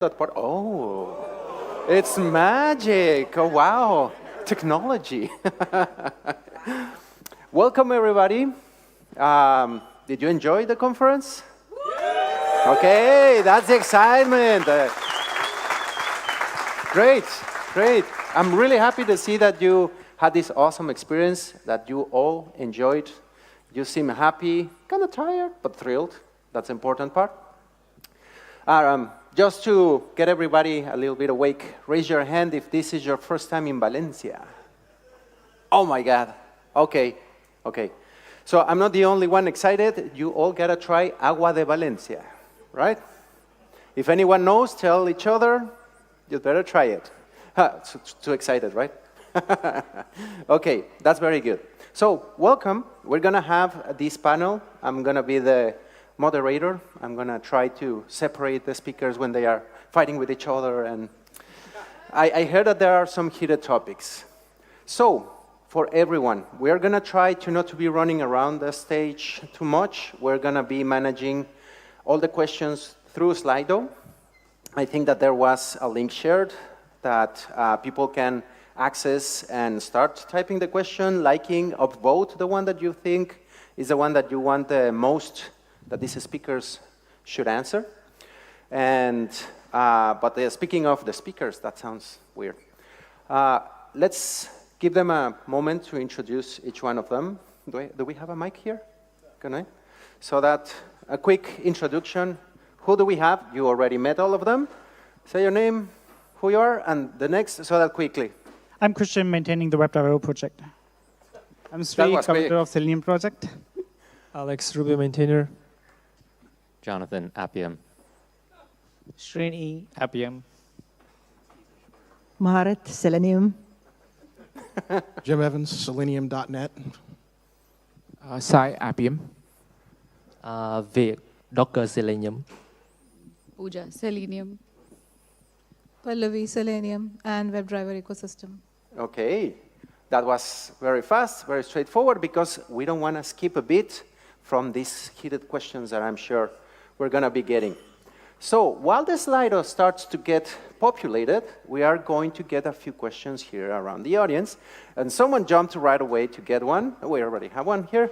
that part. Oh, it's magic. Oh, wow. Technology. Welcome, everybody. Did you enjoy the conference? Okay, that's the excitement. Great, great. I'm really happy to see that you had this awesome experience, that you all enjoyed. You seem happy, kind of tired, but thrilled. That's the important part. Just to get everybody a little bit awake, raise your hand if this is your first time in Valencia. Oh my God. Okay, okay. So I'm not the only one excited. You all gotta try agua de Valencia, right? If anyone knows, tell each other, you better try it. Too excited, right? Okay, that's very good. So welcome. We're gonna have this panel. I'm gonna be the moderator. I'm gonna try to separate the speakers when they are fighting with each other. And I heard that there are some heated topics. So for everyone, we're gonna try to not to be running around the stage too much. We're gonna be managing all the questions through Slido. I think that there was a link shared that people can access and start typing the question, liking, upvote the one that you think is the one that you want the most that these speakers should answer. And, speaking of the speakers, that sounds weird. Let's give them a moment to introduce each one of them. Do we have a mic here? Can I? So that, a quick introduction. Who do we have? You already met all of them. Say your name, who you are, and the next, so that quickly. I'm Christian, maintaining the WebDriver project. I'm Sri, coordinator of Selenium project. Alex, Ruby maintainer. Jonathan, Appium. Srini, Appium. Maharat, Selenium. Jim Evans, Selenium.net. Sai, Appium. Vic, Docker, Selenium. Pooja, Selenium. Pallavi, Selenium, and WebDriver ecosystem. Okay, that was very fast, very straightforward, because we don't want to skip a bit from these heated questions that I'm sure we're going to be getting. So while the Slido starts to get populated, we are going to get a few questions here around the audience. And someone jumped right away to get one. We already have one here.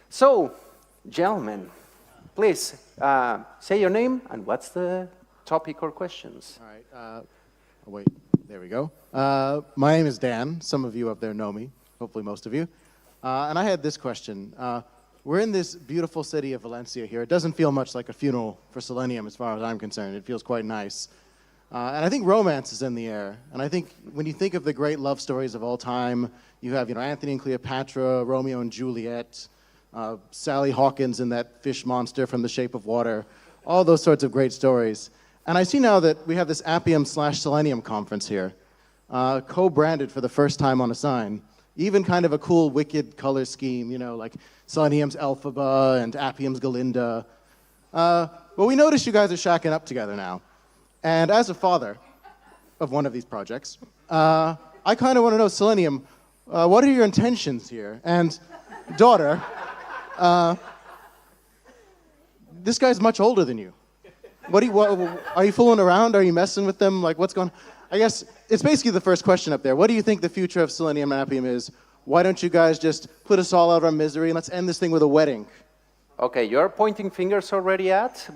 So, gentlemen, please say your name and what's the topic or questions. All right. Wait, there we go. My name is Dan. Some of you up there know me, hopefully most of you. And I had this question. We're in this beautiful city of Valencia here. It doesn't feel much like a funeral for Selenium as far as I'm concerned. It feels quite nice. And I think romance is in the air. And I think when you think of the great love stories of all time, you have Anthony and Cleopatra, Romeo and Juliet, Sally Hawkins and that fish monster from The Shape of Water, all those sorts of great stories. And I see now that we have this Appium/Selenium conference here, co-branded for the first time on a sign. Even kind of a cool, wicked color scheme, like Selenium's Elphaba and Appium's Galinda. But we notice you guys are shacking up together now. And as a father of one of these projects, I kind of want to know, Selenium, what are your intentions here? And daughter, this guy's much older than you. Are you fooling around? Are you messing with them? Like, what's going on? I guess it's basically the first question up there. What do you think the future of Selenium and Appium is? Why don't you guys just put us all out of our misery and let's end this thing with a wedding? Okay, you're pointing fingers already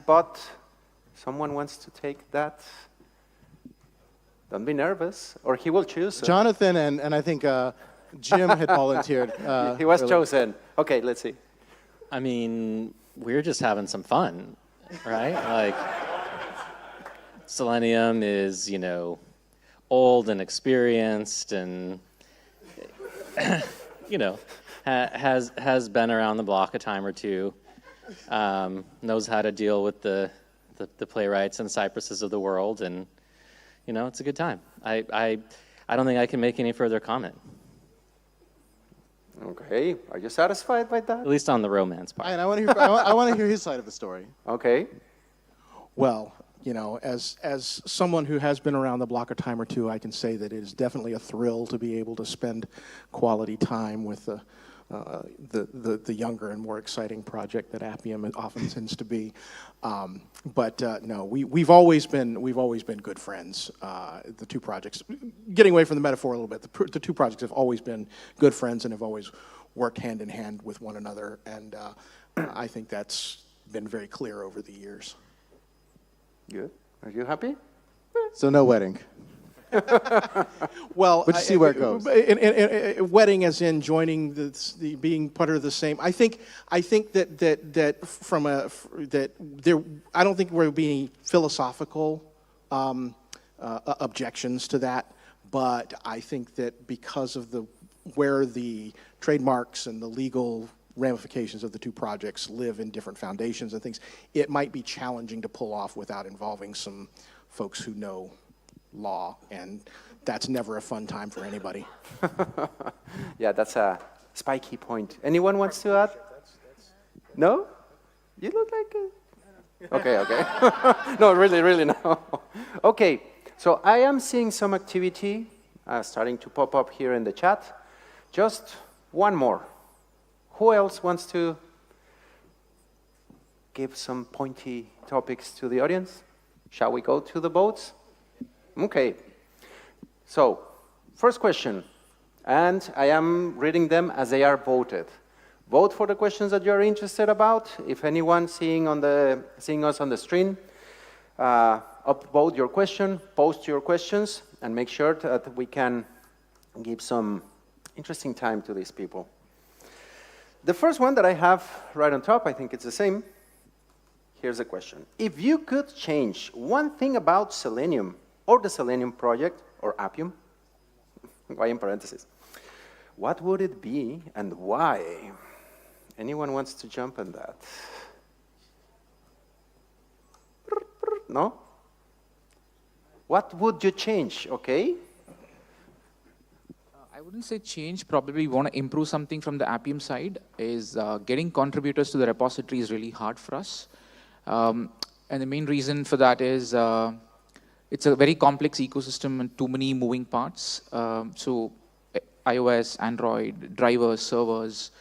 but someone wants to take that. Don't be nervous, or he will choose. Jonathan and I think Jim had volunteered. He was chosen. Okay, let's see. I mean, we're just having some fun, right? Like, Selenium is, old and experienced and, has been around the block a time or two, knows how to deal with the playwrights and Cypresses of the world, and, it's a good time. I don't think I can make any further comment. Okay, are you satisfied by that? At least on the romance part. And I want to hear his side of the story. Okay. Well, as someone who has been around the block a time or two, I can say that it is definitely a thrill to be able to spend quality time with the younger and more exciting project that Appium often tends to be. No, we've always been good friends. The two projects, getting away from the metaphor a little bit, the two projects have always been good friends and have always worked hand in hand with one another, and I think that's been very clear over the years. Good. Are you happy? So no wedding. Well, But you see where it goes. Wedding, as in joining the being part of the same. I think that from that there. I don't think there would be any philosophical objections to that, but I think that because of where the trademarks and the legal ramifications of the two projects live in different foundations and things, it might be challenging to pull off without involving some folks who know law, and that's never a fun time for anybody. Yeah, that's a spiky point. Anyone wants to add? No? You look like a... Okay. No, really, no. Okay, so I am seeing some activity starting to pop up here in the chat. Just one more. Who else wants to give some pointy topics to the audience? Shall we go to the votes? Okay. So, first question, and I am reading them as they are voted. Vote for the questions that you're interested about. If anyone seeing us on the stream, upvote your question, post your questions, and make sure that we can give some interesting time to these people. The first one that I have right on top, I think it's the same. Here's the question. If you could change one thing about Selenium or the Selenium project or Appium, why in parentheses, what would it be and why? Anyone wants to jump on that? No? What would you change, okay? I wouldn't say change, probably want to improve something from the Appium side is getting contributors to the repository is really hard for us. And the main reason for that is it's a very complex ecosystem and too many moving parts. So iOS, Android, drivers, servers.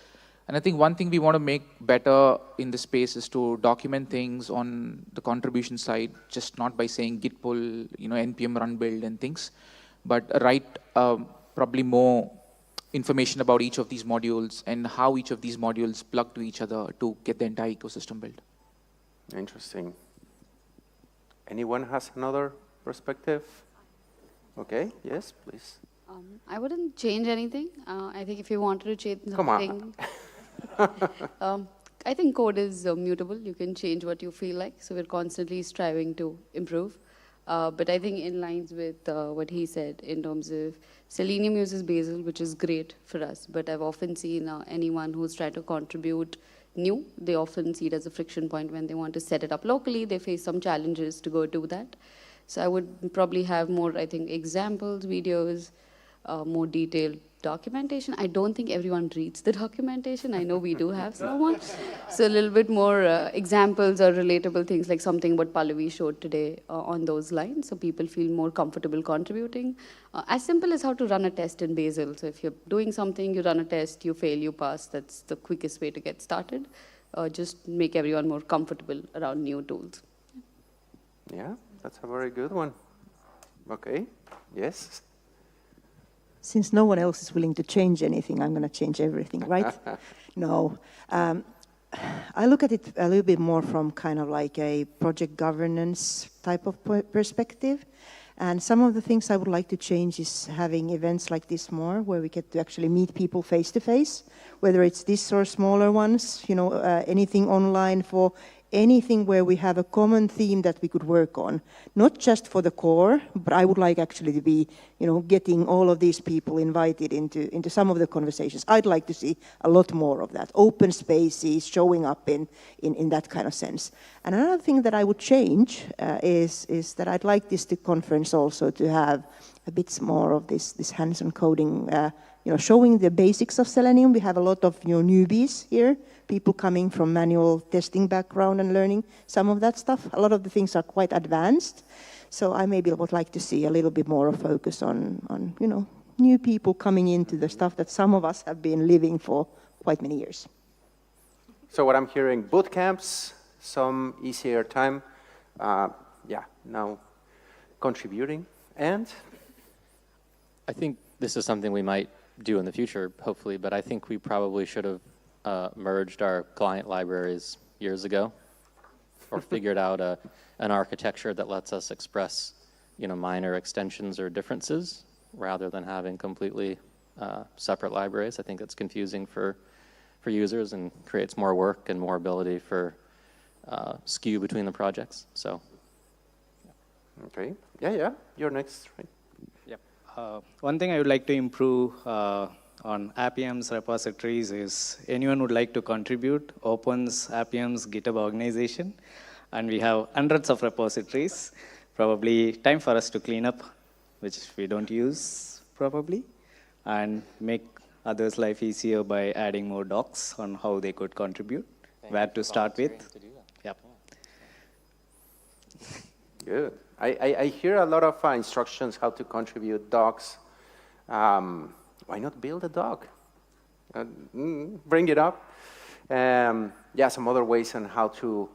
And I think one thing we want to make better in this space is to document things on the contribution side, just not by saying git pull, npm run build and things, but write probably more information about each of these modules and how each of these modules plug to each other to get the entire ecosystem built. Interesting. Anyone has another perspective? Okay, yes, please. I wouldn't change anything. I think if you wanted to change Come something, I think code is mutable. You can change what you feel like. So we're constantly striving to improve. But I think in lines with what he said in terms of Selenium uses Bazel, which is great for us. But I've often seen anyone who's trying to contribute new, they often see it as a friction point when they want to set it up locally. They face some challenges to go do that. So I would probably have more, I think, examples, videos, more detailed documentation. I don't think everyone reads the documentation. I know we do have someone. So a little bit more examples or relatable things like something what Pallavi showed today on those lines, so people feel more comfortable contributing. As simple as how to run a test in Bazel. So if you're doing something, you run a test, you fail, you pass. That's the quickest way to get started. Just make everyone more comfortable around new tools. Yeah, that's a very good one. Okay, yes. Since no one else is willing to change anything, I'm going to change everything, right? No. I look at it a little bit more from kind of like a project governance type of perspective. And some of the things I would like to change is having events like this more, where we get to actually meet people face to face, whether it's this or smaller ones, anything online for anything where we have a common theme that we could work on, not just for the core, but I would like actually to be, getting all of these people invited into some of the conversations. I'd like to see a lot more of that, open spaces showing up in that kind of sense. And another thing that I would change is that I'd like this conference also to have a bit more of this hands-on coding, showing the basics of Selenium. We have a lot of newbies here, people coming from manual testing background and learning some of that stuff. A lot of the things are quite advanced. So I maybe would like to see a little bit more of focus on new people coming into the stuff that some of us have been living for quite many years. So what I'm hearing, boot camps, some easier time, yeah, now contributing, and? I think this is something we might do in the future, hopefully, but I think we probably should have merged our client libraries years ago, or figured out an architecture that lets us express, minor extensions or differences, rather than having completely separate libraries. I think it's confusing for users and creates more work and more ability for skew between the projects. So, okay, yeah, you're next, right? Yep. One thing I would like to improve on Appium's repositories is anyone would like to contribute, opens Appium's GitHub organization, and we have hundreds of repositories. Probably time for us to clean up, which we don't use probably, and make others' life easier by adding more docs on how they could contribute, where to start with. Yep. Good. I hear a lot of instructions how to contribute docs. Why not build a doc? Bring it up. Yeah, some other ways on how to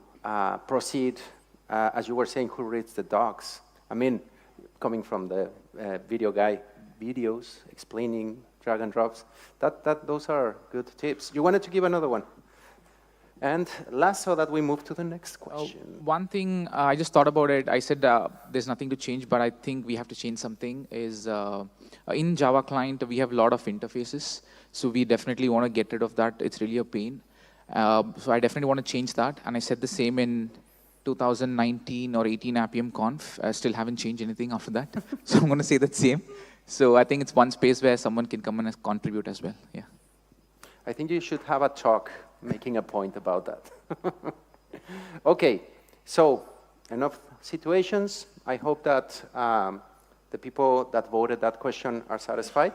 proceed. As you were saying, who reads the docs? I mean, coming from the video guy, videos explaining drag and drops, those are good tips. You wanted to give another one? And last, so that we move to the next question. One thing, I just thought about it. I said there's nothing to change, but I think we have to change something. Is in Java client, we have a lot of interfaces. So we definitely want to get rid of that. It's really a pain. So I definitely want to change that. And I said the same in 2019 or 18 Appium Conf. I still haven't changed anything after that. So I'm going to say the same. So I think it's one space where someone can come and contribute as well. Yeah. I think you should have a talk making a point about that. Okay, so enough situations. I hope that the people that voted that question are satisfied.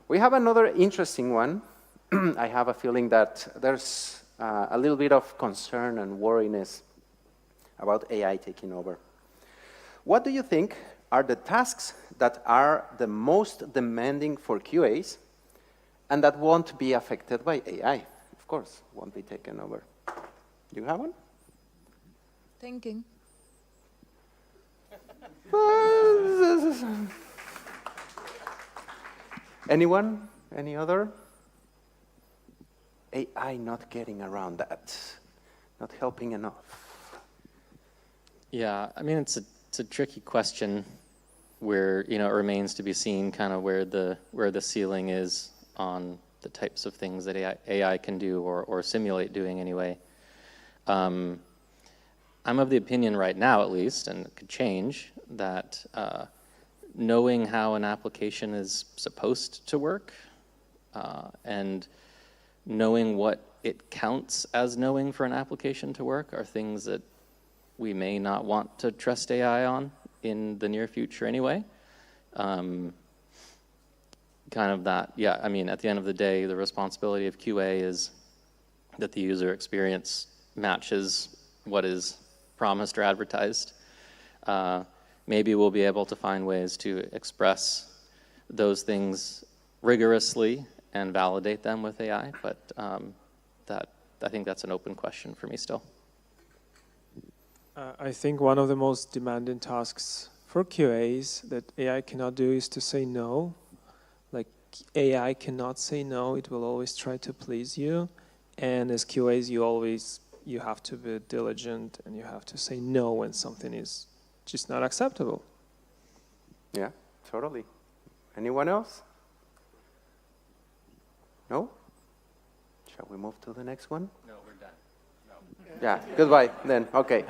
We have another interesting one. I have a feeling that there's a little bit of concern and worriness about AI taking over. What do you think are the tasks that are the most demanding for QAs and that won't be affected by AI? Of course, won't be taken over. Do you have one? Thinking. Anyone? Any other? AI not getting around that, not helping enough. yeah, I mean, it's a tricky question where, it remains to be seen kind of where the ceiling is on the types of things that AI can do or simulate doing anyway. I'm of the opinion right now, at least, and it could change, that knowing how an application is supposed to work and knowing what it counts as knowing for an application to work are things that we may not want to trust AI on in the near future anyway. Kind of that, yeah, I mean, at the end of the day, the responsibility of QA is that the user experience matches what is promised or advertised. Maybe we'll be able to find ways to express those things rigorously and validate them with AI, but I think that's an open question for me still. I think one of the most demanding tasks for QAs that AI cannot do is to say no. Like, AI cannot say no, it will always try to please you. And as QAs, you have to be diligent and you have to say no when something is just not acceptable. Yeah, totally. Anyone else? No? Shall we move to the next one? No, we're done. No. Yeah, goodbye then, okay.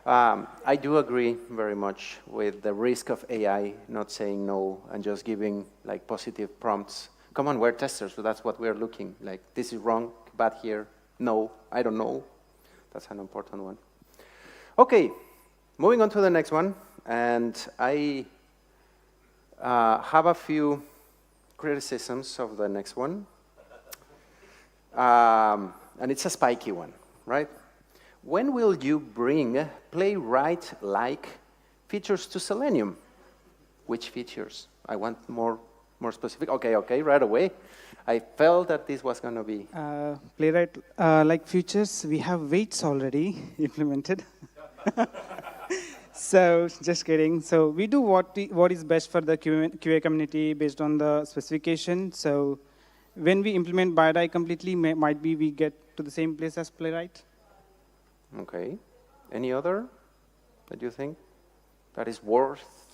I do agree very much with the risk of AI not saying no and just giving like positive prompts. Come on, we're testers, so that's what we're looking. Like, this is wrong, bad here, no, I don't know. That's an important one. Okay, moving on to the next one. And I have a few criticisms of the next one. And it's a spiky one, right? When will you bring playwright-like features to Selenium? Which features? I want more more specific? Okay, right away. I felt that this was going to be. Playwright, like features, we have weights already implemented. So, just kidding. So, we do what is best for the QA community based on the specification. So, when we implement BiDi completely, might be we get to the same place as Playwright. Okay. Any other that you think that is worth?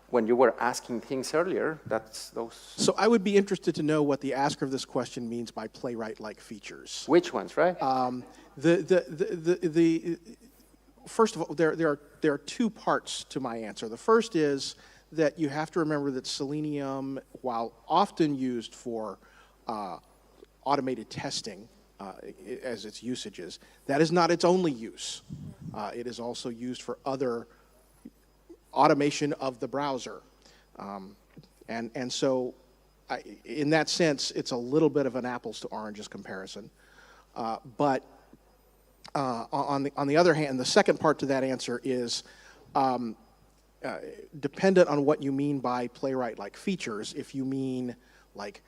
When you were asking things earlier, that's those. So I would be interested to know what the asker of this question means by playwright-like features. Which ones, right? First of all, there are two parts to my answer. The first is that you have to remember that Selenium, while often used for automated testing as its usages, that is not its only use. It is also used for other automation of the browser. And so in that sense, it's a little bit of an apples to oranges comparison. But on the other hand, the second part to that answer is dependent on what you mean by playwright-like features. If you mean like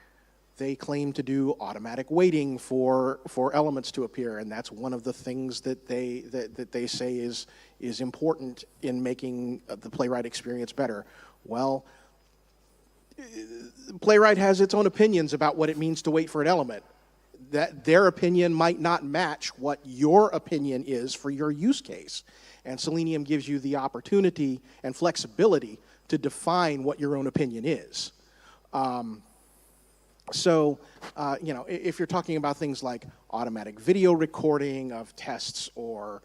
they claim to do automatic waiting for elements to appear, and that's one of the things that they say is important in making the playwright experience better. Well, Playwright has its own opinions about what it means to wait for an element. That their opinion might not match what your opinion is for your use case. And Selenium gives you the opportunity and flexibility to define what your own opinion is. So, if you're talking about things like automatic video recording of tests or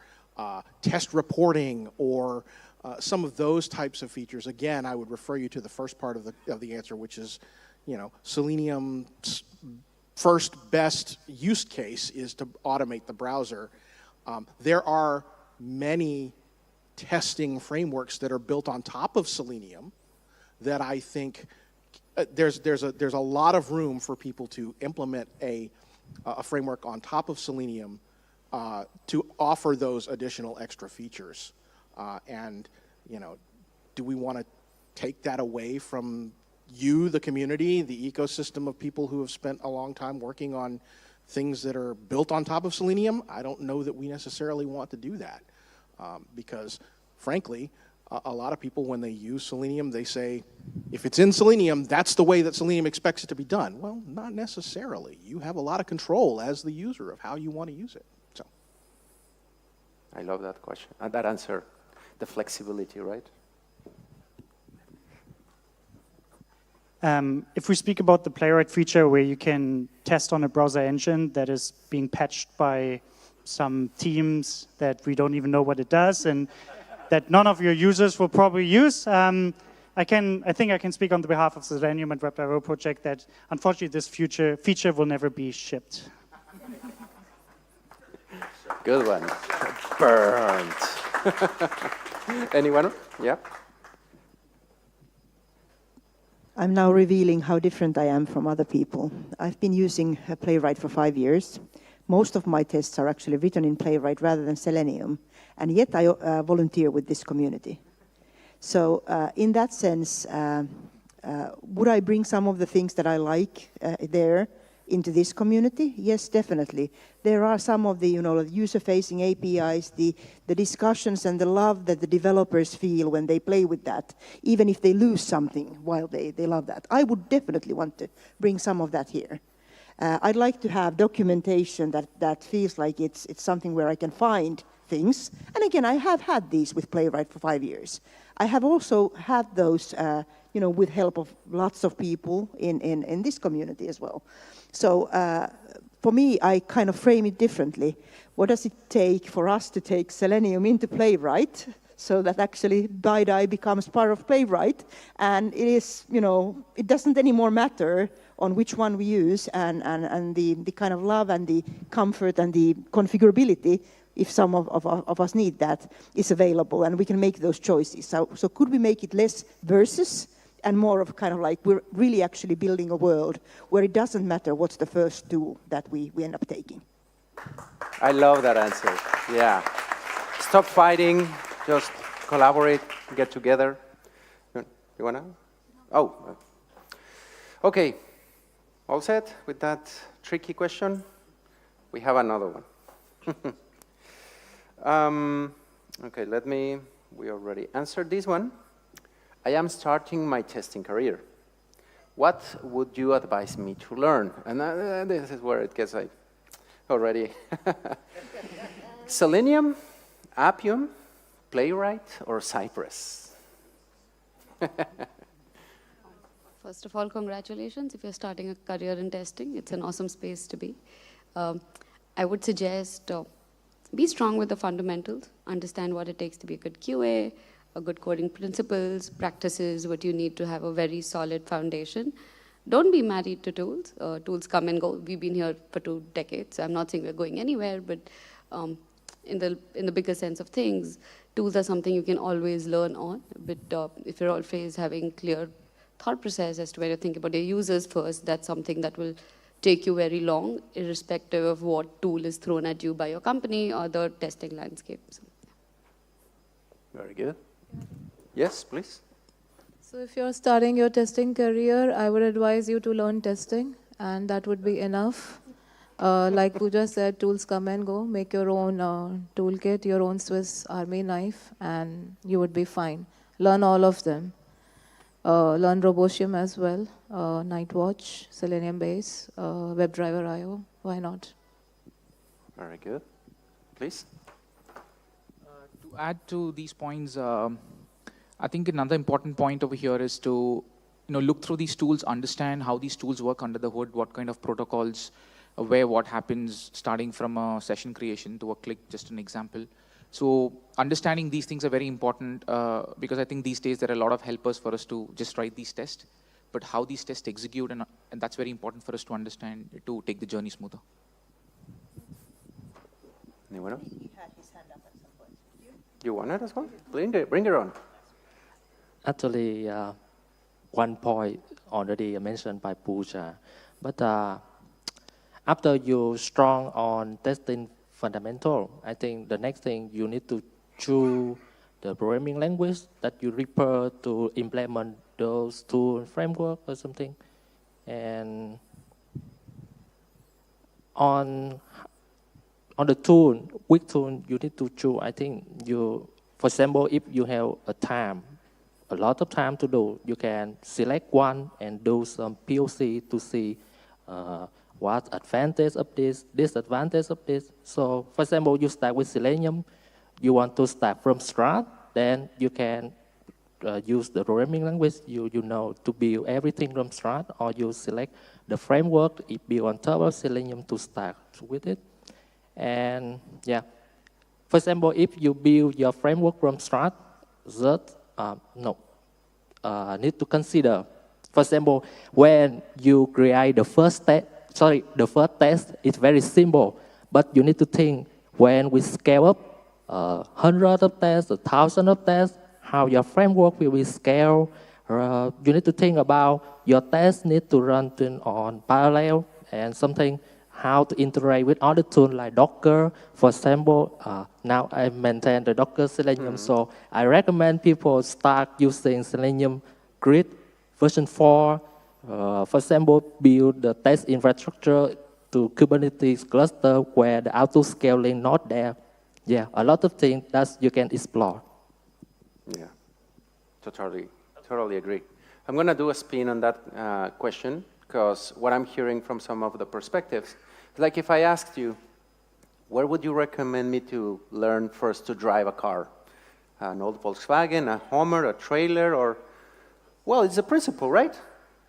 test reporting or some of those types of features, again, I would refer you to the first part of the answer, which is, Selenium's first best use case is to automate the browser. There are many testing frameworks that are built on top of Selenium that I think there's a lot of room for people to implement a framework on top of Selenium to offer those additional extra features. And do we want to take that away from you, the community, the ecosystem of people who have spent a long time working on things that are built on top of Selenium? I don't know that we necessarily want to do that because, frankly, a lot of people, when they use Selenium, they say, if it's in Selenium, that's the way that Selenium expects it to be done. Well, not necessarily. You have a lot of control as the user of how you want to use it. So, I love that question, that answer, the flexibility, right? If we speak about the Playwright feature where you can test on a browser engine that is being patched by some teams that we don't even know what it does and that none of your users will probably use, I think I can speak on the behalf of the Selenium and Appium Project that unfortunately this feature will never be shipped. Good one. Burnt. Anyone? Yeah. I'm now revealing how different I am from other people. I've been using Playwright for 5 years. Most of my tests are actually written in Playwright rather than Selenium, and yet I volunteer with this community. So in that sense, would I bring some of the things that I like there into this community? Yes, definitely. There are some of the user-facing APIs, the discussions and the love that the developers feel when they play with that, even if they lose something while they love that. I would definitely want to bring some of that here. I'd like to have documentation that feels like it's something where I can find things. And again, I have had these with Playwright for 5 years. I have also had those with help of lots of people in this community as well. So for me, I kind of frame it differently. What does it take for us to take Selenium into Playwright so that actually BiDi becomes part of Playwright? And it is, it doesn't anymore matter on which one we use and the kind of love and the comfort and the configurability, if some of us need that, is available, and we can make those choices. So could we make it less versus and more of kind of like we're really actually building a world where it doesn't matter what's the first tool that we end up taking? I love that answer. Yeah. Stop fighting, just collaborate, get together. You wanna? Oh, okay. All set with that tricky question? We have another one. Okay, we already answered this one. I am starting my testing career. What would you advise me to learn? And this is where it gets like already. Selenium, Appium, Playwright, or Cypress? First of all, congratulations if you're starting a career in testing. It's an awesome space to be. I would suggest be strong with the fundamentals, understand what it takes to be a good QA, a good coding principles, practices, what you need to have a very solid foundation. Don't be married to tools. Tools come and go. We've been here for 2 decades. I'm not saying we're going anywhere, but in the bigger sense of things, tools are something you can always learn on. But if you're always having clear thought process as to where you think about your users first, that's something that will take you very long, irrespective of what tool is thrown at you by your company or the testing landscape. So, yeah. Very good. Yes, please. So if you're starting your testing career, I would advise you to learn testing, and that would be enough. Like Pooja said, tools come and go. Make your own toolkit, your own Swiss Army knife, and you would be fine. Learn all of them. Learn Robotium as well, Nightwatch, Selenium Base, WebDriver IO. Why not? Very good. Please. To add to these points, I think another important point over here is to look through these tools, understand how these tools work under the hood, what kind of protocols, where what happens, starting from a session creation to a click, just an example. So understanding these things are very important because I think these days there are a lot of helpers for us to just write these tests, but how these tests execute, and that's very important for us to understand to take the journey smoother. Anyone else? He had his hand up at some point. You want it as well? Bring it on. Actually, one point already mentioned by Pooja, but after you're strong on testing fundamental, I think the next thing you need to choose the programming language that you refer to implement those tool framework or something. And on the tool, which tool you need to choose, I think for example, if you have a lot of time to do, you can select one and do some POC to see what advantage of this, disadvantage of this. So, for example, you start with Selenium, you want to start from scratch, then you can use the programming language you know to build everything from scratch, or you select the framework it built on top of Selenium to start with it. And yeah, for example, if you build your framework from scratch, need to consider, for example, when you create the first test is very simple, but you need to think when we scale up hundreds of tests, 1,000 of tests, how your framework will be scaled. You need to think about your tests need to run on parallel and something, how to integrate with other tools like Docker. For example, now I maintain the Docker Selenium, so I recommend people start using Selenium Grid version 4. For example, build the test infrastructure to Kubernetes cluster where the auto scaling not there. Yeah, a lot of things that you can explore. Yeah, totally agree. I'm going to do a spin on that question because what I'm hearing from some of the perspectives is like if I asked you, where would you recommend me to learn first to drive a car? An old Volkswagen, a Hummer, a trailer, or, well, it's a principle, right?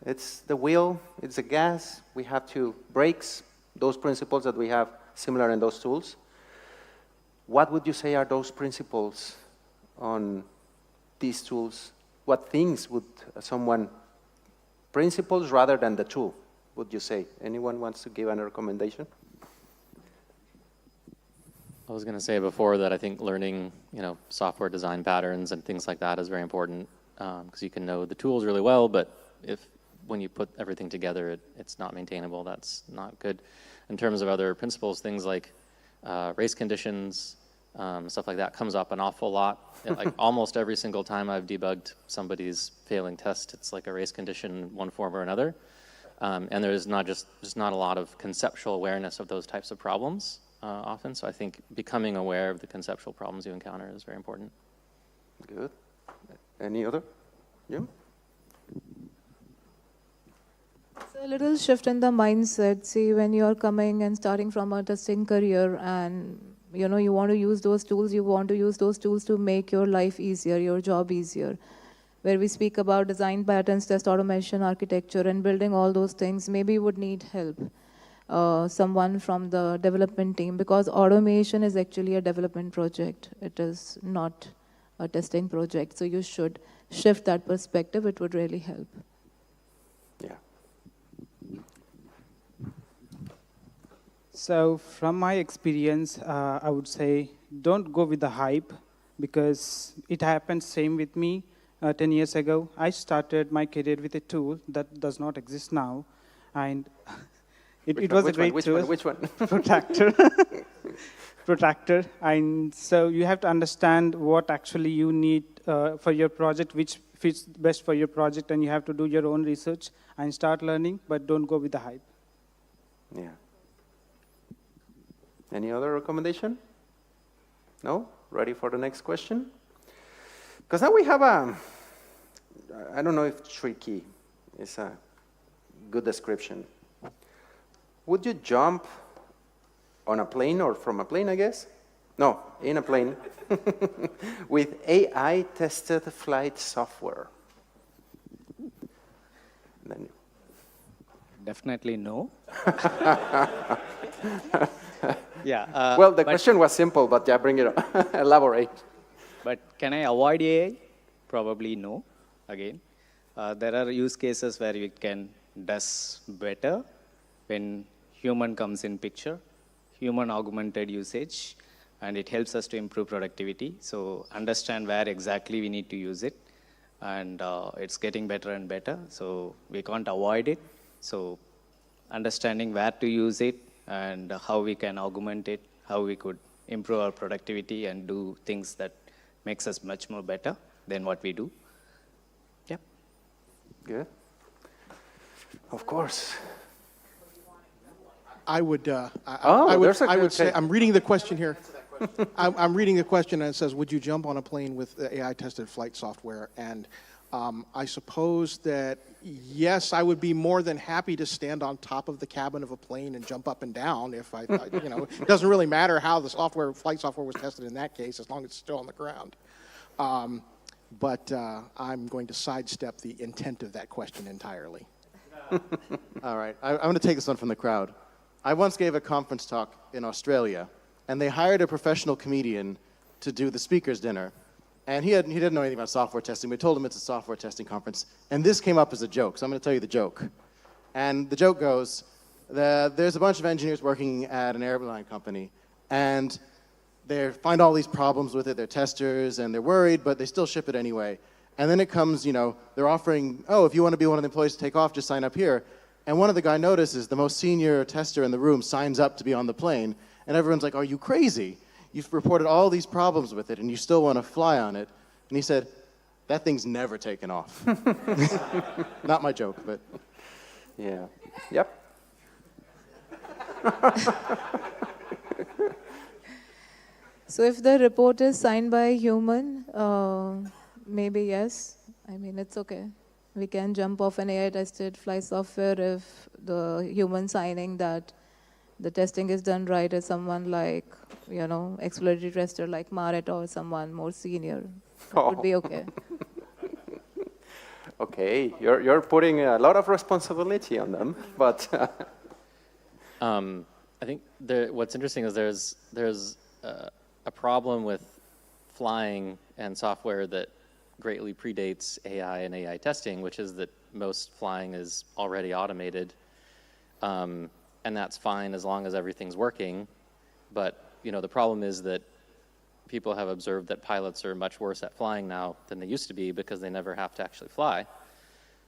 It's the wheel, it's the gas, we have two brakes, those principles that we have similar in those tools. What would you say are those principles on these tools? What things would principles rather than the tool, would you say? Anyone wants to give a recommendation? I was going to say before that I think learning, software design patterns and things like that is very important because you can know the tools really well, but when you put everything together, it's not maintainable. That's not good. In terms of other principles, things like race conditions, stuff like that comes up an awful lot. Like almost every single time I've debugged somebody's failing test, it's like a race condition in one form or another. And there's just not a lot of conceptual awareness of those types of problems often. So I think becoming aware of the conceptual problems you encounter is very important. Good. Any other? Yeah. So a little shift in the mindset. See, when you're coming and starting from a testing career and you want to use those tools, you want to use those tools to make your life easier, your job easier. Where we speak about design patterns, test automation, architecture, and building all those things, maybe you would need help. Someone from the development team, because automation is actually a development project. It is not a testing project. So you should shift that perspective. It would really help. Yeah. So from my experience, I would say don't go with the hype, because it happened same with me 10 years ago. I started my career with a tool that does not exist now, and it was a great tool. Which one? Protractor. Protractor. And so you have to understand what actually you need for your project, which fits best for your project, and you have to do your own research and start learning, but don't go with the hype. Yeah. Any other recommendation? No? Ready for the next question? Because now we have I don't know if tricky is a good description. Would you jump on a plane or from a plane, I guess? No, in a plane with AI-tested flight software? Then Definitely no. Yeah. Well, the question was simple, but yeah, bring it up. Elaborate. But can I avoid AI? Probably no. Again, there are use cases where it can does better when human comes in picture, human augmented usage, and it helps us to improve productivity. So understand where exactly we need to use it, and it's getting better and better. So we can't avoid it. So understanding where to use it and how we can augment it, how we could improve our productivity and do things that makes us much more better than what we do. Yeah. Good. Of course. I would there's say, I'm reading the question here. I'm reading the question, and it says, would you jump on a plane with AI-tested flight software? And I suppose that, yes, I would be more than happy to stand on top of the cabin of a plane and jump up and down if it doesn't really matter how the flight software was tested in that case, as long as it's still on the ground. But I'm going to sidestep the intent of that question entirely. All right, I'm going to take this one from the crowd. I once gave a conference talk in Australia, and they hired a professional comedian to do the speaker's dinner. And he didn't know anything about software testing. We told him it's a software testing conference. And this came up as a joke, so I'm going to tell you the joke. And the joke goes, there's a bunch of engineers working at an airline company, and they find all these problems with it. They're testers, and they're worried, but they still ship it anyway. And then it comes, they're offering, if you want to be one of the employees to take off, just sign up here. And one of the guy notices the most senior tester in the room signs up to be on the plane, and everyone's like, are you crazy? You've reported all these problems with it, and you still want to fly on it. And he said, that thing's never taken off. Not my joke, but. Yeah. Yep. So if the report is signed by a human, maybe yes. I mean, it's okay. We can jump off an AI-tested flight software if the human signing that the testing is done right is someone like, exploratory tester like Marit or someone more senior. It would be okay. Okay, you're putting a lot of responsibility on them, but. I think what's interesting is there's a problem with flying and software that greatly predates AI and AI testing, which is that most flying is already automated, and that's fine as long as everything's working. But the problem is that people have observed that pilots are much worse at flying now than they used to be because they never have to actually fly.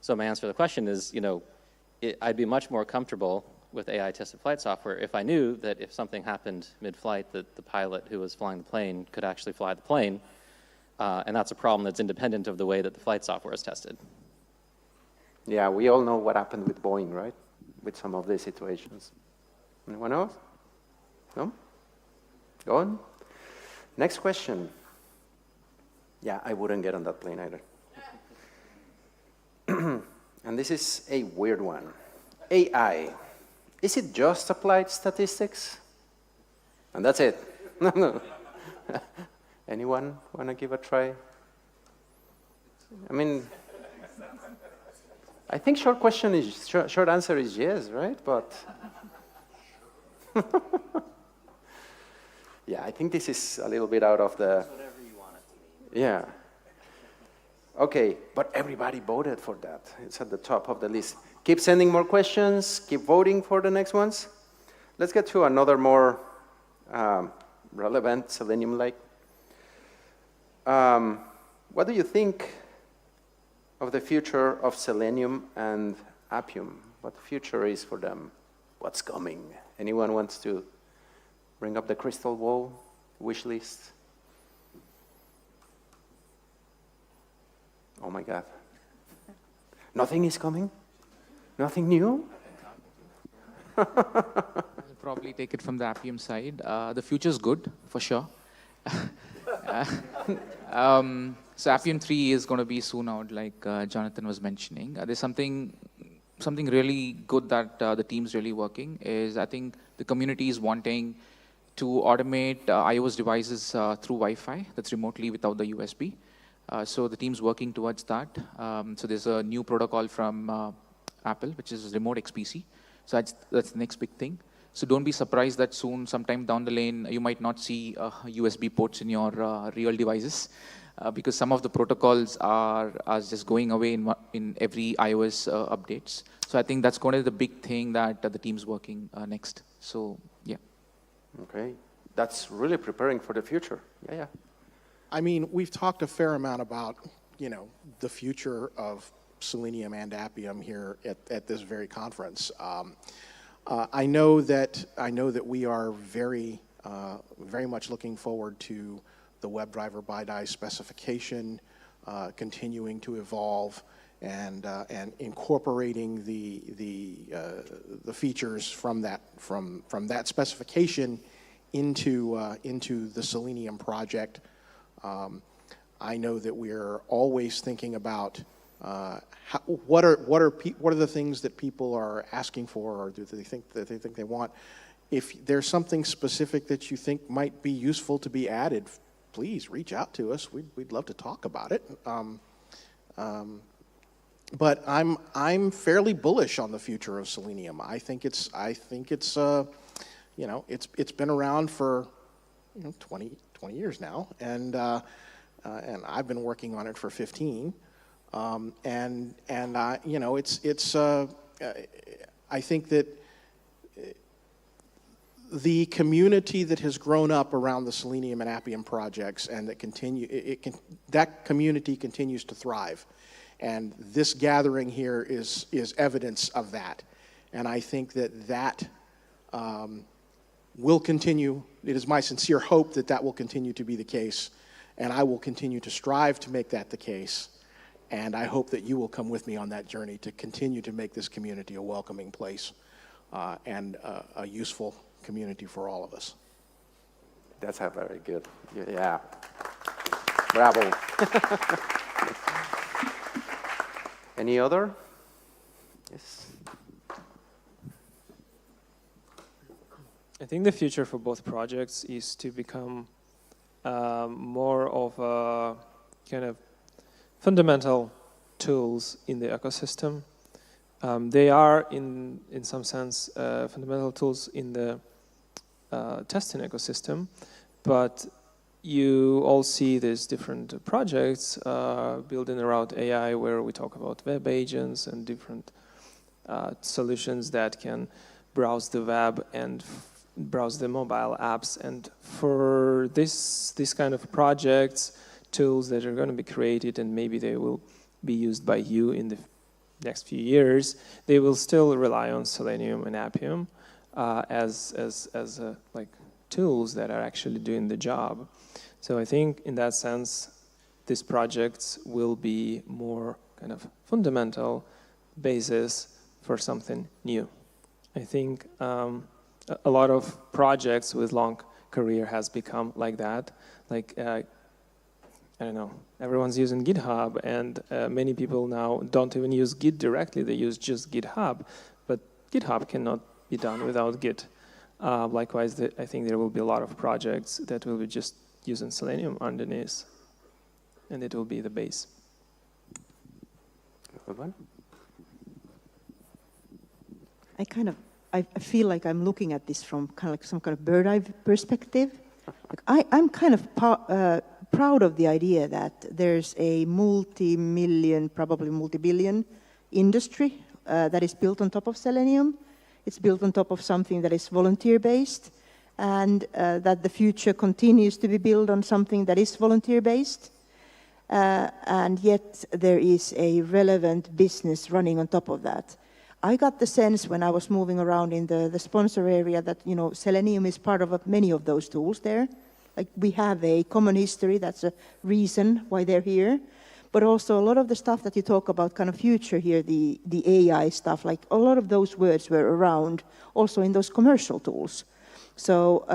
So my answer to the question is, I'd be much more comfortable with AI-tested flight software if I knew that if something happened mid-flight, that the pilot who was flying the plane could actually fly the plane, and that's a problem that's independent of the way that the flight software is tested. Yeah, we all know what happened with Boeing, right? With some of these situations. Anyone else? No? Go on. Next question. Yeah, I wouldn't get on that plane either. And this is a weird one. AI, is it just applied statistics? And that's it. No. Anyone want to give a try? I mean, I think short answer is yes, right? But yeah, I think this is a little bit out of the. Whatever you want it to be. Yeah. Okay, but everybody voted for that. It's at the top of the list. Keep sending more questions. Keep voting for the next ones. Let's get to another more relevant Selenium-like. What do you think of the future of Selenium and Appium? What the future is for them? What's coming? Anyone wants to bring up the crystal ball wish list? Oh my God. Nothing is coming? Nothing new? I'll probably take it from the Appium side. The future's good, for sure. So Appium 3 is going to be soon out, like Jonathan was mentioning. There's something really good that the team's really working is I think the community is wanting to automate iOS devices through Wi-Fi that's remotely without the USB. So the team's working towards that. So there's a new protocol from Apple, which is Remote XPC. So that's the next big thing. So don't be surprised that soon, sometime down the lane, you might not see USB ports in your real devices because some of the protocols are just going away in every iOS updates. So I think that's going to be the big thing that the team's working next. So yeah. Okay, that's really preparing for the future. Yeah. I mean, we've talked a fair amount about, the future of Selenium and Appium here at this very conference. I know that we are very much looking forward to the WebDriver BiDi specification continuing to evolve and incorporating the features from that specification into the Selenium project. I know that we're always thinking about what are the things that people are asking for, or do they think they want. If there's something specific that you think might be useful to be added, please reach out to us. We'd love to talk about it. But I'm fairly bullish on the future of Selenium. I think it's been around for 20 years now, and I've been working on it for 15. I think that the community that has grown up around the Selenium and Appium projects and that community continues to thrive. And this gathering here is evidence of that. And I think that will continue. It is my sincere hope that will continue to be the case. And I will continue to strive to make that the case. And I hope that you will come with me on that journey to continue to make this community a welcoming place and a useful community for all of us. That's very good. Yeah. Bravo. Any other? Yes. I think the future for both projects is to become more of a kind of fundamental tools in the ecosystem. They are, in some sense, fundamental tools in the testing ecosystem, but you all see these different projects building around AI where we talk about web agents and different solutions that can browse the web and browse the mobile apps. And for this kind of projects, tools that are going to be created and maybe they will be used by you in the next few years, they will still rely on Selenium and Appium as like tools that are actually doing the job. So I think in that sense, these projects will be more kind of fundamental basis for something new. I think a lot of projects with long career has become like that. Like, I don't know, everyone's using GitHub, and many people now don't even use Git directly, they use just GitHub, but GitHub cannot be done without Git. Likewise, I think there will be a lot of projects that will be just using Selenium underneath, and it will be the base. Good one. I feel like I'm looking at this from kind of like some kind of bird eye perspective. Like I'm kind of proud of the idea that there's a multi-million, probably multi-billion industry that is built on top of Selenium. It's built on top of something that is volunteer-based, and that the future continues to be built on something that is volunteer-based. And yet there is a relevant business running on top of that. I got the sense when I was moving around in the sponsor area that, you know, Selenium is part of many of those tools there. Like, we have a common history, that's a reason why they're here. But also a lot of the stuff that you talk about kind of future here, the AI stuff, like a lot of those words were around also in those commercial tools. So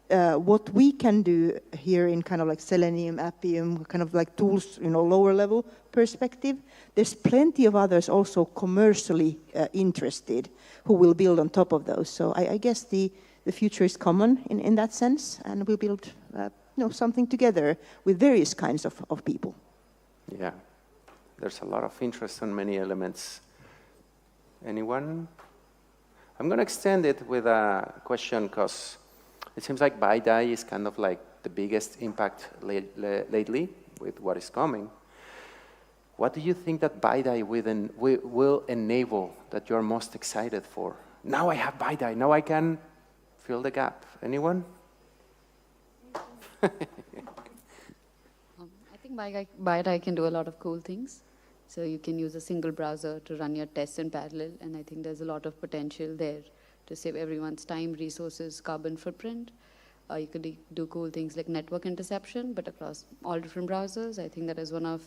what we can do here in kind of like Selenium, Appium, kind of like tools, you know, lower level perspective, there's plenty of others also commercially interested who will build on top of those. So I guess the future is common in that sense, and we'll build you know, something together with various kinds of people. Yeah, there's a lot of interest on many elements. Anyone? I'm going to extend it with a question, because it seems like BiDi is kind of like the biggest impact lately with what is coming. What do you think that BiDi will enable that you're most excited for? Now I have BiDi, now I can fill the gap. Anyone? I think BiDi can do a lot of cool things. So you can use a single browser to run your tests in parallel, and I think there's a lot of potential there to save everyone's time, resources, carbon footprint. You could do cool things like network interception, but across all different browsers. I think that is one of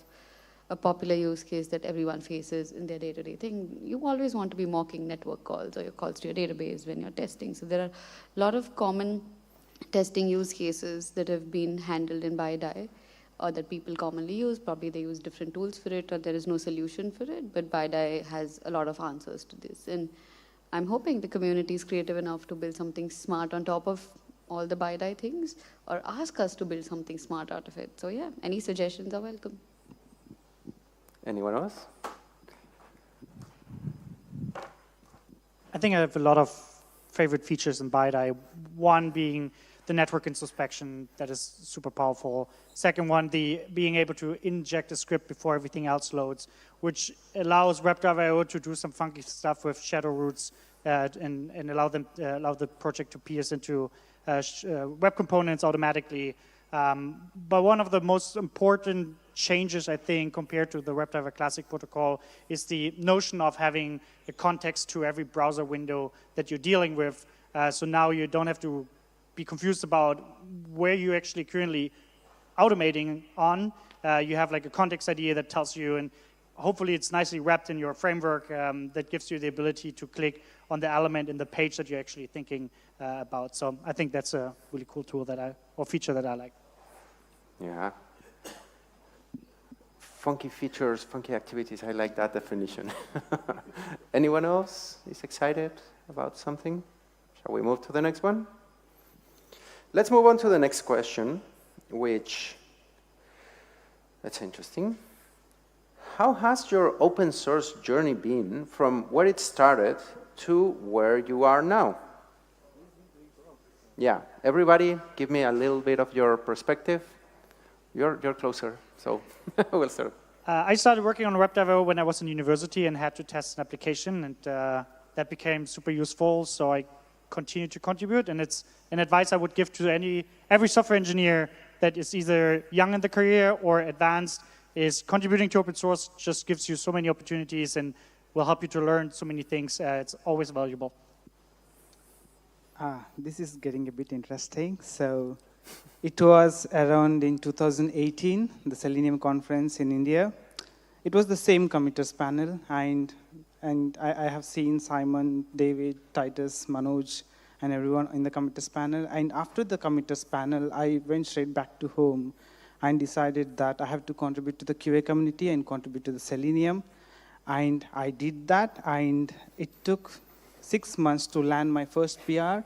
a popular use case that everyone faces in their day-to-day thing. You always want to be mocking network calls or your calls to your database when you're testing. So there are a lot of common testing use cases that have been handled in BiDi, or that people commonly use. Probably they use different tools for it, or there is no solution for it, but BiDi has a lot of answers to this. And I'm hoping the community is creative enough to build something smart on top of all the BiDi things, or ask us to build something smart out of it. So yeah, any suggestions are welcome. Anyone else? I think I have a lot of favorite features in BiDi. One being the network introspection, that is super powerful. Second one, being able to inject a script before everything else loads, which allows WebDriver.io to do some funky stuff with shadow roots and allow the project to pierce into web components automatically. But one of the most important changes, I think, compared to the WebDriver Classic protocol is the notion of having a context to every browser window that you're dealing with. So now you don't have to be confused about where you're actually currently automating on. You have like a context idea that tells you, and hopefully it's nicely wrapped in your framework that gives you the ability to click on the element in the page that you're actually thinking about. So I think that's a really cool tool or feature that I like. Yeah. Funky features, funky activities, I like that definition. Anyone else is excited about something? Shall we move to the next one? Let's move on to the next question, which, that's interesting. How has your open source journey been from where it started to where you are now? Yeah, everybody give me a little bit of your perspective. You're closer, so we'll start. I started working on WebDriver when I was in university and had to test an application, and that became super useful, so I continued to contribute, and it's an advice I would give to every software engineer that is either young in the career or advanced. is contributing to open source just gives you so many opportunities and will help you to learn so many things. It's always valuable. This is getting a bit interesting. So it was around in 2018, the Selenium conference in India. It was the same committers panel, and I have seen Simon, David, Titus, Manoj, and everyone in the committers panel. And after the committers panel, I went straight back to home and decided that I have to contribute to the QA community and contribute to the Selenium. And I did that, and it took 6 months to land my first PR,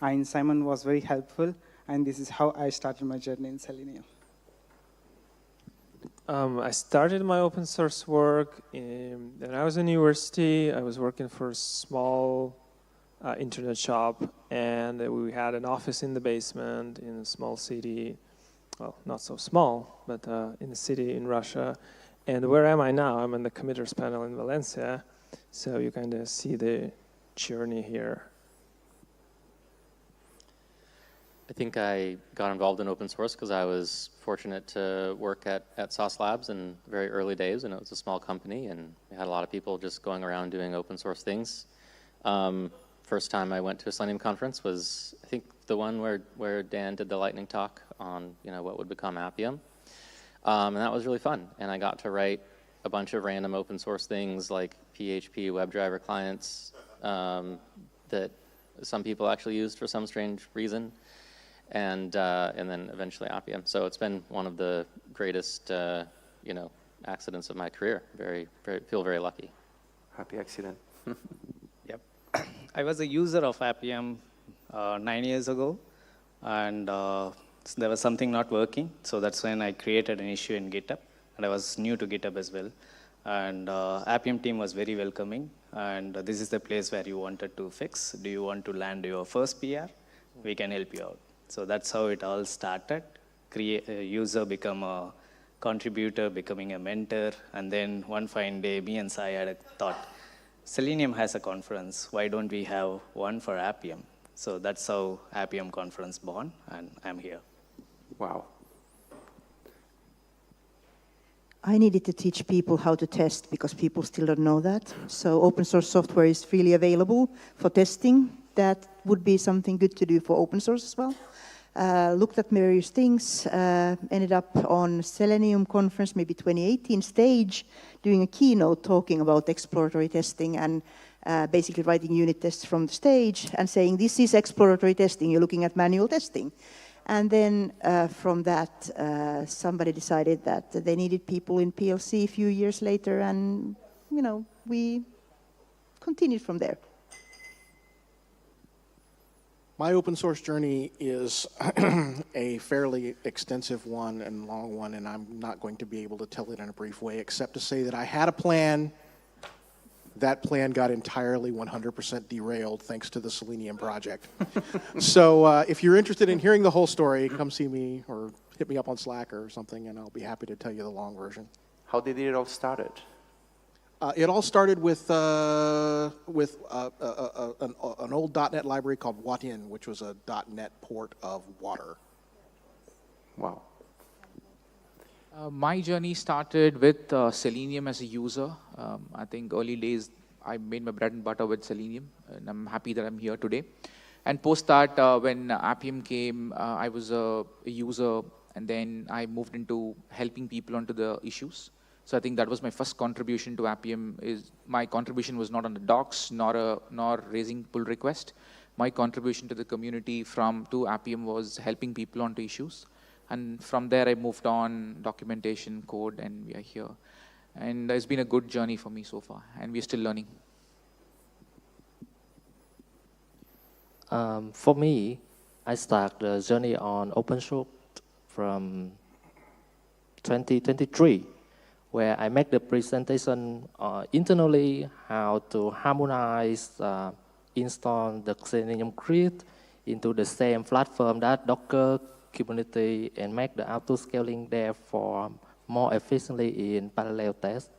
and Simon was very helpful, and this is how I started my journey in Selenium. I started my open source work when I was in university. I was working for a small internet shop, and we had an office in the basement in a small city. Well, not so small, but in a city in Russia. And where am I now? I'm on the committers panel in Valencia. So you kind of see the journey here. I think I got involved in open source because I was fortunate to work at Sauce Labs in the very early days, and it was a small company, and we had a lot of people just going around doing open source things. First time I went to a Selenium conference was, I think, the one where Dan did the lightning talk on what would become Appium. And that was really fun, and I got to write a bunch of random open source things like PHP WebDriver clients that some people actually used for some strange reason. And then eventually Appium. So it's been one of the greatest, accidents of my career. Feel very lucky. Happy accident. Yep. I was a user of Appium 9 years ago, and there was something not working. So that's when I created an issue in GitHub, and I was new to GitHub as well. And Appium team was very welcoming, and this is the place where you wanted to fix. Do you want to land your first PR? We can help you out. So that's how it all started. A user become a contributor, becoming a mentor, and then one fine day, me and Sai had a thought, Selenium has a conference, why don't we have one for Appium? So that's how Appium conference born, and I'm here. Wow. I needed to teach people how to test because people still don't know that. So open source software is freely available for testing. That would be something good to do for open source as well. Looked at various things, ended up on Selenium conference, maybe 2018 stage, doing a keynote talking about exploratory testing and basically writing unit tests from the stage and saying, this is exploratory testing, you're looking at manual testing. And then from that, somebody decided that they needed people in PLC a few years later, and we continued from there. My open source journey is a fairly extensive one and long one, and I'm not going to be able to tell it in a brief way, except to say that I had a plan. That plan got entirely 100% derailed thanks to the Selenium project. So if you're interested in hearing the whole story, come see me or hit me up on Slack or something, and I'll be happy to tell you the long version. How did it all started? It all started with an old .NET library called Watin, which was a .NET port of Water. Wow. My journey started with Selenium as a user. I think early days, I made my bread and butter with Selenium, and I'm happy that I'm here today. And post that, when Appium came, I was a user, and then I moved into helping people onto the issues. So I think that was my first contribution to Appium. My contribution was not on the docs, nor raising pull request. My contribution to the community to Appium was helping people onto issues. And from there, I moved on, documentation, code, and we are here. And it's been a good journey for me so far, and we're still learning. For me, I started the journey on open source from 2023, where I make the presentation internally how to harmonize, install the Selenium Grid into the same platform that Docker, Kubernetes, and make the auto-scaling there for more efficiently in parallel tests.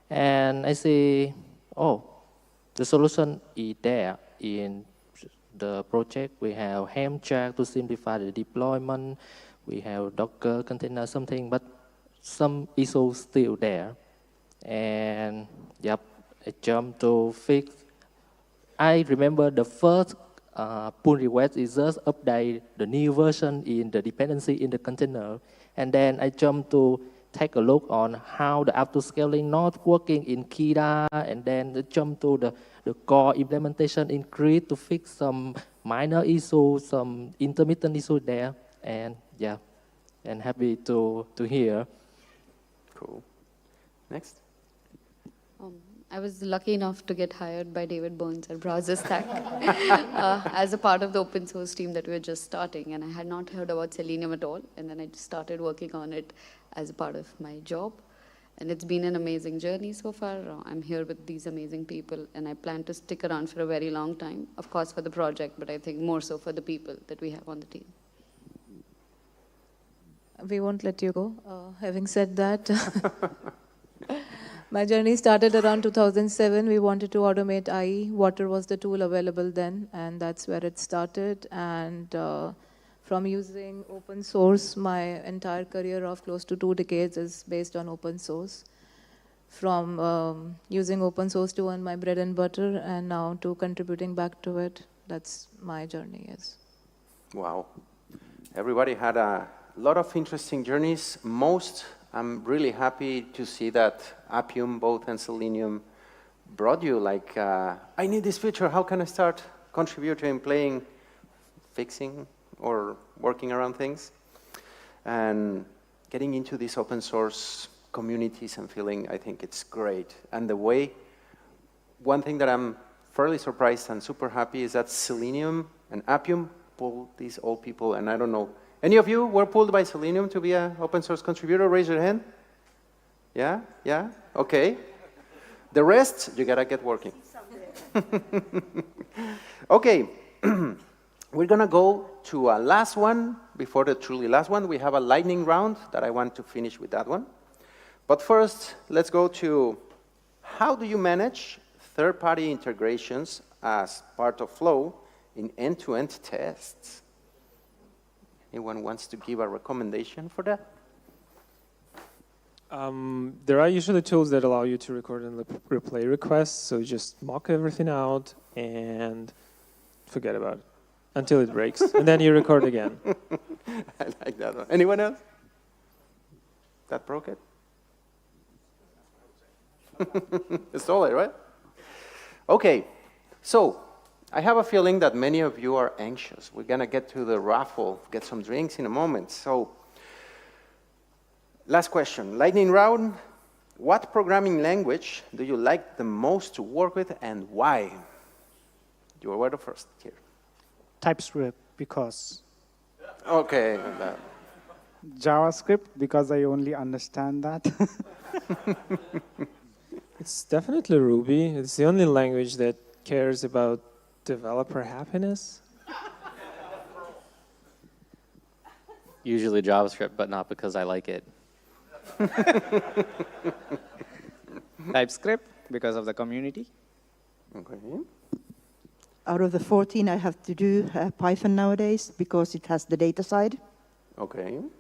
And I see, the solution is there in the project. We have Helm chart to simplify the deployment. We have Docker container something, but some issues still there. And yep, I jumped to fix. I remember the first pull request is just update the new version in the dependency in the container. And then I jumped to take a look on how the auto-scaling not working in Kida, and then I jump to the core implementation in Grid to fix some minor issues, some intermittent issue there. And yeah, and happy to hear. Cool. Next. I was lucky enough to get hired by David Burns at Browser Stack as a part of the open source team that we were just starting. And I had not heard about Selenium at all. And then I just started working on it as a part of my job. And it's been an amazing journey so far. I'm here with these amazing people. And I plan to stick around for a very long time. Of course, for the project, but I think more so for the people that we have on the team. We won't let you go. Having said that, my journey started around 2007. We wanted to automate IE. Water was the tool available then, and that's where it started. And from using open source, my entire career of close to 2 decades is based on open source. From using open source to earn my bread and butter, and now to contributing back to it. That's my journey, yes. Wow. Everybody had a lot of interesting journeys. I'm really happy to see that Appium, both, and Selenium brought you like, I need this feature, how can I start contributing, playing, fixing, or working around things? And getting into these open source communities and feeling, I think it's great. And the way, one thing that I'm fairly surprised and super happy is that Selenium and Appium pulled these old people, and I don't know, any of you were pulled by Selenium to be an open source contributor? Raise your hand. Yeah? Yeah? Okay. The rest, you gotta get working. Okay. We're gonna go to a last one. Before the truly last one, we have a lightning round that I want to finish with that one. But first, let's go to how do you manage third-party integrations as part of Flow in end-to-end tests? Anyone wants to give a recommendation for that? There are usually tools that allow you to record and replay requests, so you just mock everything out and forget about it until it breaks, and then you record again. I like that one. Anyone else? That broke it? It's all right, right? Okay, so I have a feeling that many of you are anxious. We're going to get to the raffle, get some drinks in a moment. So, last question, lightning round. What programming language do you like the most to work with and why? You were the first here. TypeScript, because. Okay. JavaScript, because I only understand that. It's definitely Ruby. It's the only language that cares about developer happiness? Usually JavaScript, but not because I like it. TypeScript, because of the community. Okay. Out of the 14, I have to do Python nowadays because it has the data side. Okay. I'm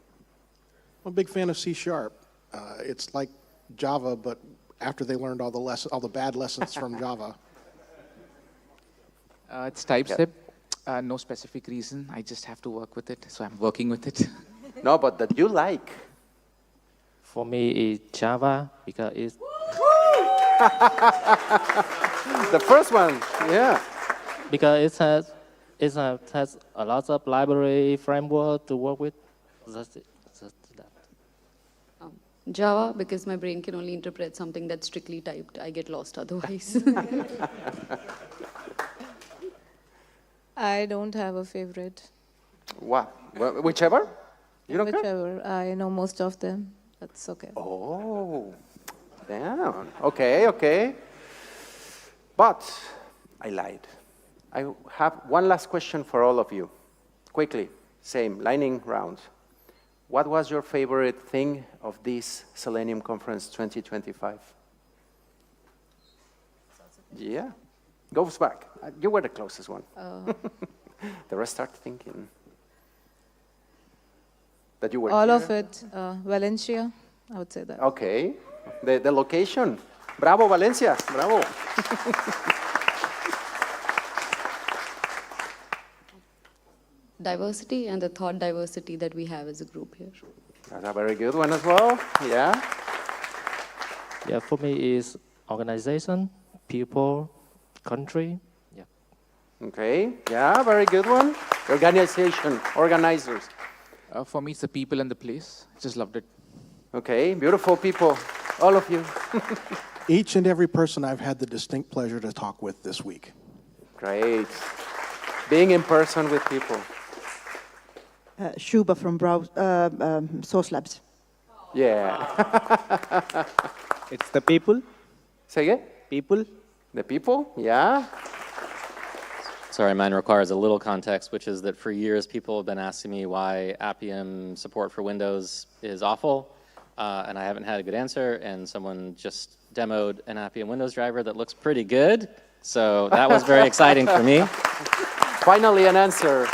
a big fan of C#. It's like Java, but after they learned all the bad lessons from Java. It's TypeScript. No specific reason. I just have to work with it, so I'm working with it. No, but that you like. For me, it's Java because it's the first one. Yeah. Because it has a lot of library framework to work with. That's it. That's that. Java, because my brain can only interpret something that's strictly typed. I get lost otherwise. I don't have a favorite. What? Whichever? You don't care? Whichever. I know most of them. That's okay. Oh, damn. Okay, okay. But I lied. I have one last question for all of you. Quickly, same, lightning round. What was your favorite thing of this Selenium Conference 2025? Yeah, goes back. You were the closest one. The rest start thinking that you were all here. of it. Valencia, I would say that. Okay. The location. Bravo, Valencia. Bravo. Diversity and the thought diversity that we have as a group here. That's a very good one as well. Yeah. Yeah, for me is organization, people, country. Yeah. Okay. Yeah, very good one. Organization, organizers. For me, it's the people and the place. Just loved it. Okay, beautiful people, all of you. Each and every person I've had the distinct pleasure to talk with this week. Great. Being in person with people. Shuba from Source Labs. Yeah. It's the people. Say again? People. The people, yeah. Sorry, mine requires a little context, which is that for years people have been asking me why Appium support for Windows is awful, and I haven't had a good answer, and someone just demoed an Appium Windows driver that looks pretty good, so that was very exciting for me. Finally an answer.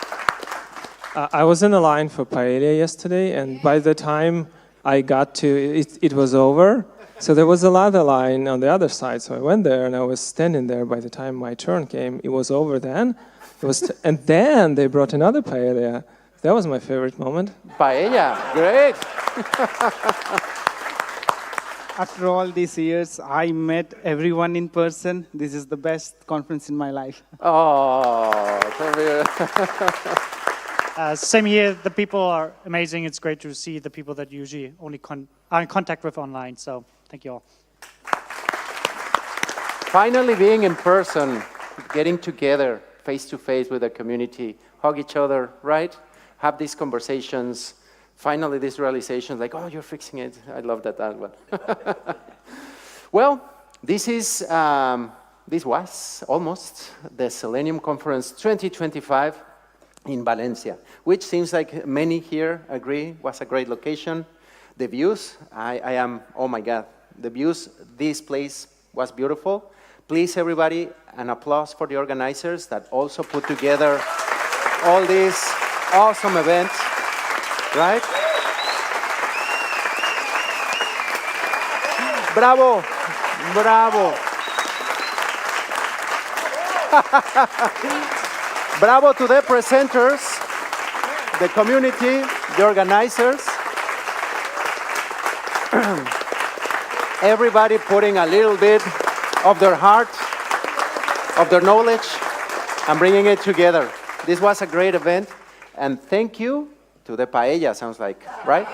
I was in a line for paella yesterday, and by the time I got to it, it was over. So there was another line on the other side. So I went there, and I was standing there. By the time my turn came, it was over. Then it was, and then they brought another paella. That was my favorite moment. Paella, great. After all these years, I met everyone in person. This is the best conference in my life. Oh, Same here. The people are amazing. It's great to see the people that usually only are in contact with online. So thank you all. Finally being in person, getting together face to face with the community, hug each other, right? Have these conversations. Finally, these realizations like, oh, you're fixing it. I love that one. Well, this was almost the Selenium Conference 2025 in Valencia, which seems like many here agree was a great location. The views, I am, oh my God, the views, this place was beautiful. Please, everybody, an applause for the organizers that also put together all these awesome events, right? Bravo, bravo. Bravo to the presenters, the community, the organizers. Everybody putting a little bit of their heart, of their knowledge, and bringing it together. This was a great event, and thank you to the paella, sounds like, right?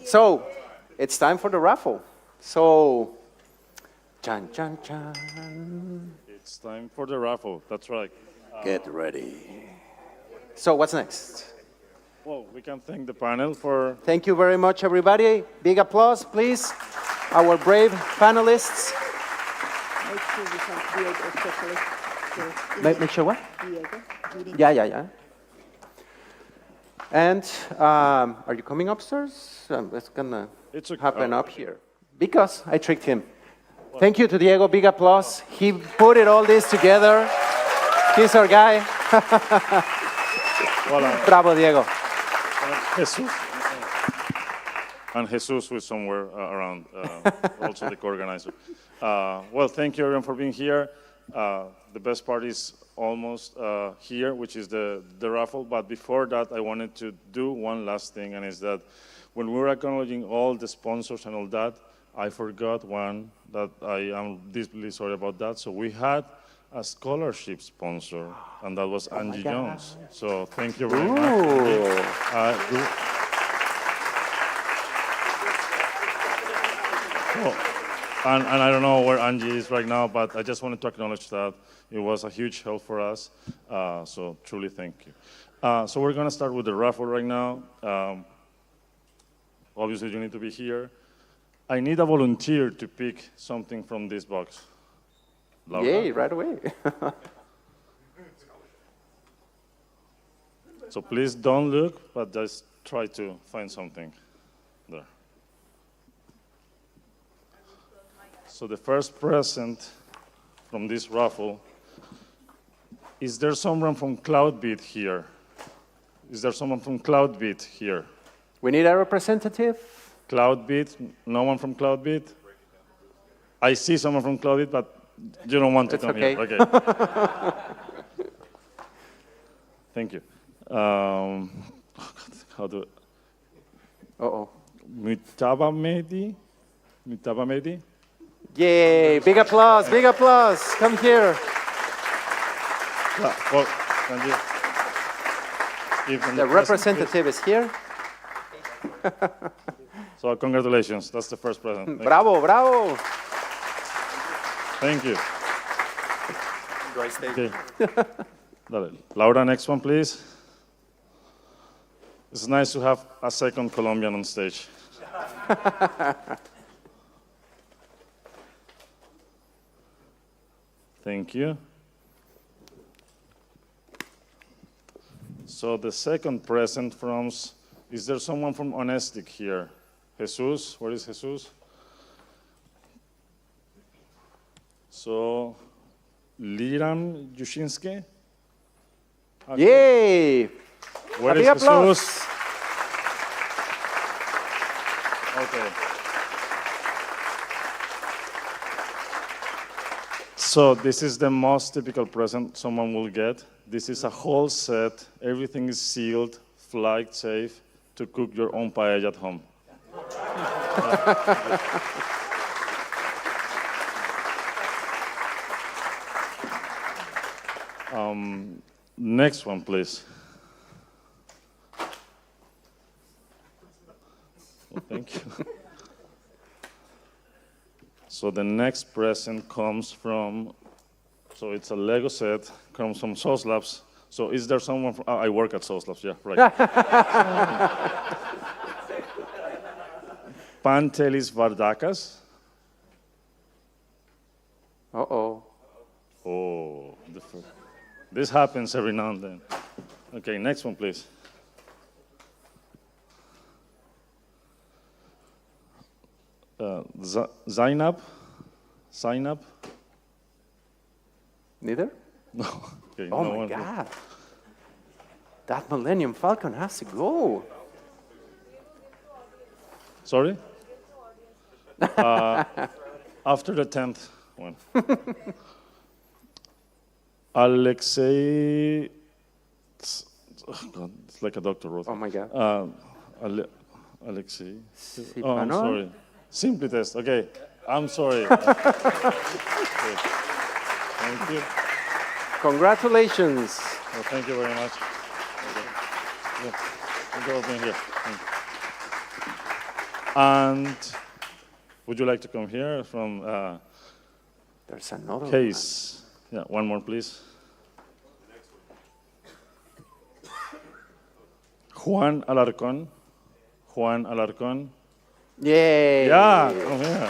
So, it's time for the raffle. So, chan, chan, chan. It's time for the raffle, that's right. Get ready. So what's next? Well, we can thank the panel for... Thank you very much, everybody. Big applause, please. Our brave panelists. Make sure we have Diego especially. Make sure what? Diego. Yeah. And are you coming upstairs? It's gonna happen up here. Because I tricked him. Thank you to Diego, big applause. He put it all this together. He's our guy. Bravo, Diego. And Jesus, who is somewhere around, also the co-organizer. Well, thank you everyone for being here. The best part is almost here, which is the raffle. But before that, I wanted to do one last thing, and is that when we were acknowledging all the sponsors and all that, I forgot one that I am deeply sorry about that. So we had a scholarship sponsor, and that was Angie Jones. So thank you very much. And I don't know where Angie is right now, but I just wanted to acknowledge that it was a huge help for us. So truly thank you. So we're going to start with the raffle right now. Obviously, you need to be here. I need a volunteer to pick something from this box. Laura? Yay, right away. So please don't look, but just try to find something there. So the first present from this raffle, is there someone from Cloudbeat here? Is there someone from Cloudbeat here? We need a representative. CloudBeat, no one from CloudBeat? I see someone from CloudBeat, but you don't want to It's come okay. here. Okay. Thank you. How do? Uh-oh. Mutabamedi? Yay, big applause, big applause. Come here. Well, can you give them The present, representative is here. please? So congratulations, that's the first present. Thank you. Bravo, bravo. Thank you. Great stage. Okay. Dale. Laura, next one, please. It's nice to have a second Colombian on stage. Thank you. So the second present from, is there someone from Honestic here? Jesus, where is Jesus? So, Liram Yushinsky? Yay! Where A is big applause. Jesus? Okay. So this is the most typical present someone will get. This is a whole set. Everything is sealed, flight safe, to cook your own paella at home. Next one, please. Well, thank you. So the next present comes from, so it's a Lego set, comes from Sauce Labs. So is there someone from, I work at Sauce Labs, yeah, right. Pantelis Vardakas. Uh-oh. Oh, this happens every now and then. Okay, next one, please. Zainab? Neither? No. Okay, Oh no my one. God. That Millennium Falcon has to go. Sorry? After the 10th one. Alexei, oh God, it's like a doctor wrote. Oh my God. Alexei. Oh, I'm Sipanov? sorry. Simply test. Okay, I'm sorry. Okay. Thank you. Congratulations. Well, thank you very much. Okay. Yeah. Thank you for being here. Thank you. And would you like to come here from There's another Case? Yeah, one more, please. Juan Alarcón. Juan Alarcón. Yay. Yeah, come here.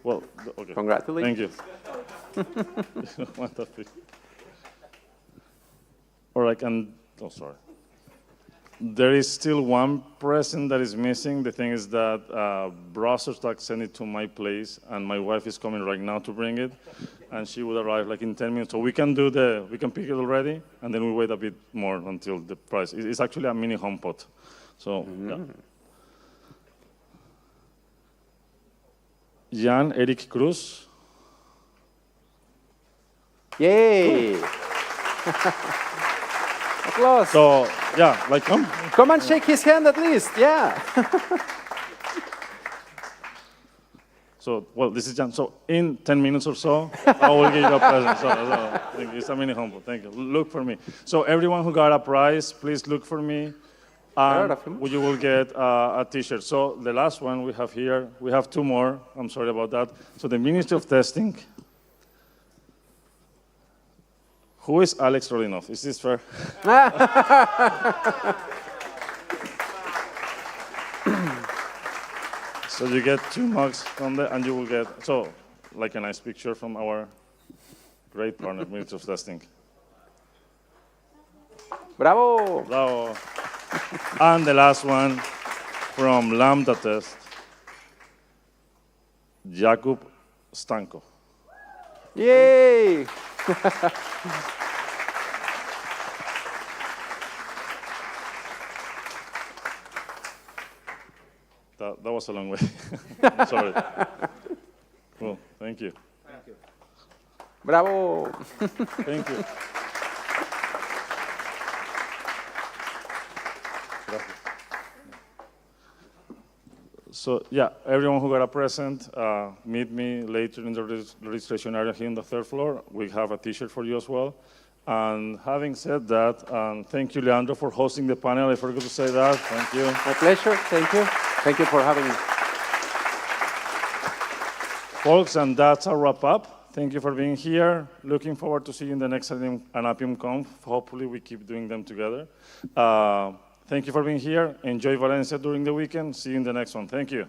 Well, okay. Congratulations. Thank you. Wonderful. All right, and, oh, sorry. There is still one present that is missing. The thing is that browser stack sent it to my place, and my wife is coming right now to bring it, and she will arrive like in 10 minutes. So we can pick it already, and then we wait a bit more until the price. It's actually a mini HomePod. So, yeah. Jan Eric Cruz. Yay. Applause. So, yeah, like, come. Come and shake his hand at least, yeah. So, well, this is Jan. So, in 10 minutes or so, I will give you a present. So, it's a mini humble. Thank you. Look for me. So, everyone who got a prize, please look for me. And you will get a T-shirt. So, the last one we have here, we have two more. I'm sorry about that. So, the Ministry of Testing. Who is Alex Rodinov? Is this fair? So you get 2 mugs from there, and you will get, so, like a nice picture from our great partner, Ministry of Testing. Bravo. Bravo. And the last one from Lambda Test, Jakub Stanko. Yay! That was a long way. I'm sorry. Well, thank you. Thank you. Bravo! Thank you. So yeah, everyone who got a present, meet me later in the registration area here on the third floor. We have a T-shirt for you as well. And having said that, thank you, Leandro, for hosting the panel. I forgot to say that. Thank you. My pleasure. Thank you. Thank you for having me. Folks, and that's our wrap up. Thank you for being here. Looking forward to seeing you in the next Selenium and Appium Conf. Hopefully we keep doing them together. Thank you for being here. Enjoy Valencia during the weekend. See you in the next one. Thank you.